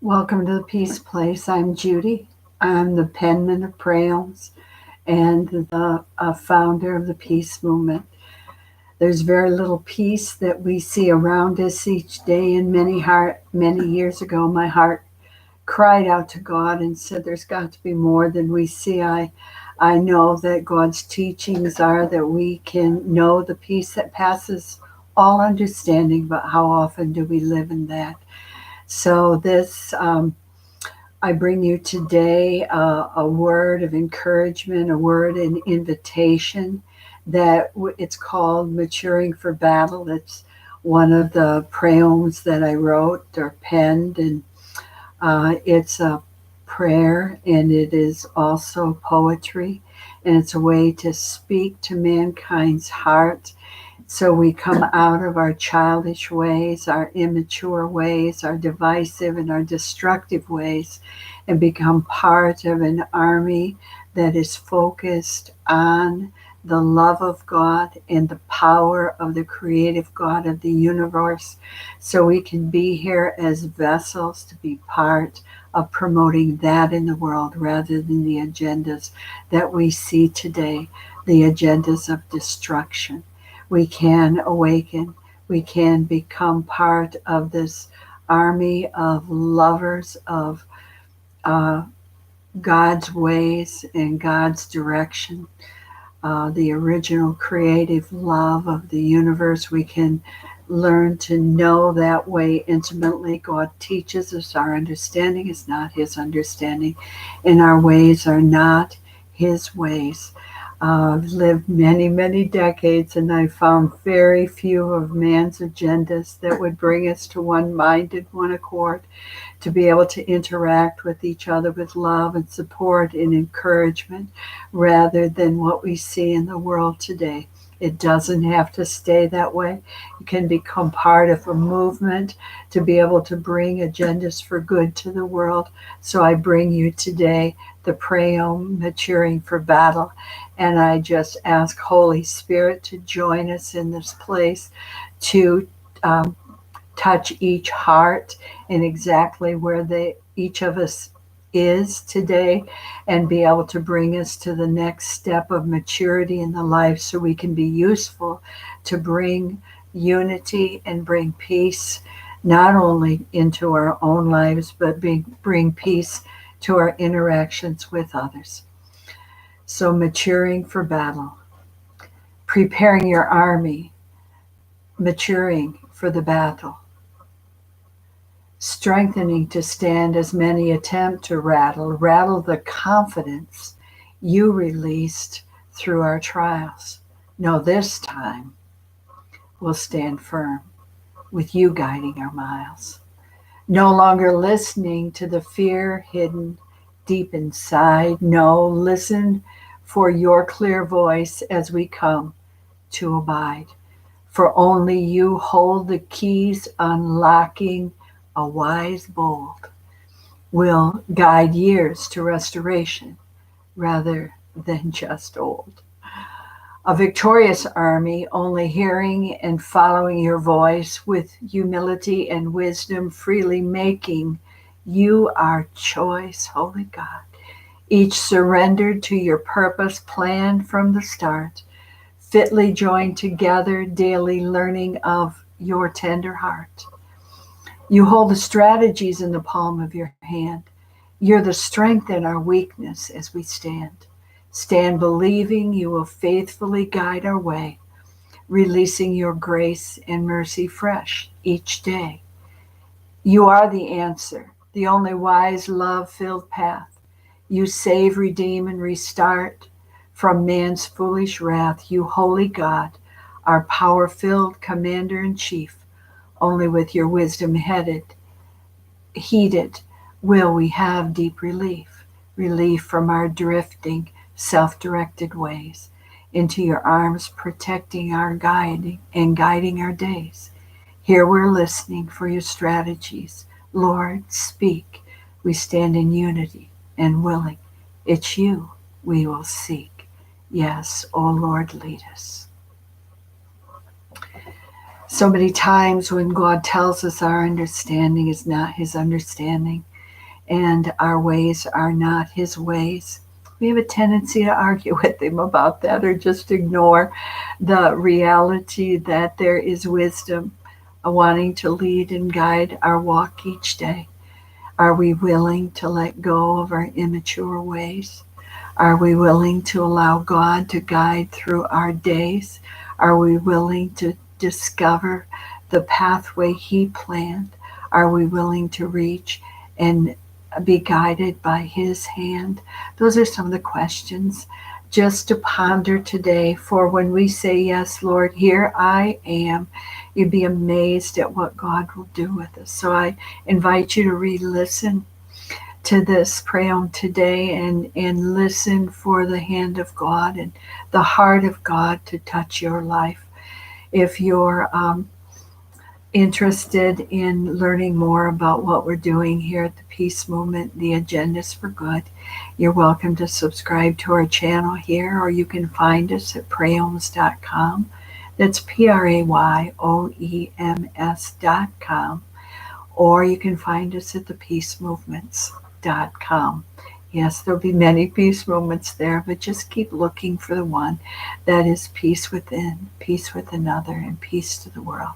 Welcome to the Peace Place. I'm Judy. I'm the penman of Prayons and the founder of the Peace Movement. There's very little peace that we see around us each day, and many years ago, my heart cried out to God and said, "There's got to be more than we see." I know that God's teachings are that we can know the peace that passes all understanding, but how often do we live in that? So I bring you today a word of encouragement, a word in invitation it's called Maturing for Battle. It's one of the prayers that I wrote or penned, and it's a prayer, and it is also poetry, and it's a way to speak to mankind's heart so we come out of our childish ways, our immature ways, our divisive and our destructive ways, and become part of an army that is focused on the love of God and the power of the creative God of the universe, so we can be here as vessels to be part of promoting that in the world rather than the agendas that we see today, the agendas of destruction. We can awaken. We can become part of this army of lovers of uh, God's ways and God's direction, the original creative love of the universe. We can learn to know that way intimately. God teaches us our understanding is not His understanding, and our ways are not His ways. I've lived many, many decades, and I found very few of man's agendas that would bring us to one mind and one accord, to be able to interact with each other with love and support and encouragement rather than what we see in the world today. It doesn't have to stay that way. You can become part of a movement to be able to bring agendas for good to the world. So I bring you today the Prayom Maturing for Battle. And I just ask Holy Spirit to join us in this place to um, touch each heart and exactly where each of us is today, and be able to bring us to the next step of maturity in the life so we can be useful to bring unity and bring peace not only into our own lives but bring peace to our interactions with others. So maturing for battle, preparing your army, maturing for the battle, strengthening to stand as many attempt to rattle the confidence you released through our trials. No, this time we'll stand firm with you guiding our miles. No longer listening to the fear hidden deep inside. No, listen for your clear voice as we come to abide. For only you hold the keys unlocking a wise bold will guide years to restoration rather than just old. A victorious army, only hearing and following your voice with humility and wisdom, freely making you our choice, Holy God. Each surrendered to your purpose planned from the start, fitly joined together, daily learning of your tender heart. You hold the strategies in the palm of your hand. You're the strength in our weakness as we stand. Stand believing you will faithfully guide our way, releasing your grace and mercy fresh each day. You are the answer, the only wise, love filled path. You save, redeem, and restart from man's foolish wrath. You, holy God, our power filled commander in chief. Only with your wisdom heeded, will we have deep relief, relief from our drifting, self-directed ways, into your arms protecting our guiding and guiding our days. Here we're listening for your strategies. Lord, speak. We stand in unity and willing. It's you we will seek. Yes, O Lord, lead us. So many times when God tells us our understanding is not His understanding, and our ways are not his ways. We have a tendency to argue with him about that or just ignore the reality that there is wisdom wanting to lead and guide our walk each day. Are we willing to let go of our immature ways? Are we willing to allow God to guide through our days? Are we willing to discover the pathway He planned? Are we willing to reach and be guided by His hand? Those are some of the questions just to ponder today. For when we say, Yes, Lord, here I am, you'd be amazed at what God will do with us. So I invite you to re-listen to this prayer today and listen for the hand of God and the heart of God to touch your life. If you're interested in learning more about what we're doing here at the Peace Movement, the Agendas for Good, you're welcome to subscribe to our channel here, or you can find us at prayoms.com. That's PRAYOEMS.com. Or you can find us at thepeacemovements.com. Yes, there'll be many peace movements there, but just keep looking for the one that is peace within, peace with another, and peace to the world.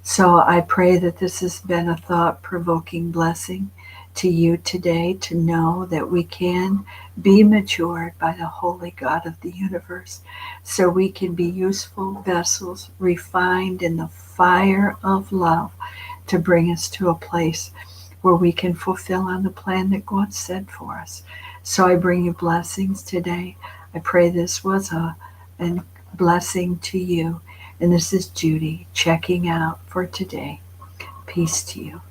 So I pray that this has been a thought-provoking blessing to you today, to know that we can be matured by the Holy God of the universe, so we can be useful vessels, refined in the fire of love, to bring us to a place where we can fulfill on the plan that God set for us. So I bring you blessings today. I pray this was a blessing to you. And this is Judy checking out for today. Peace to you.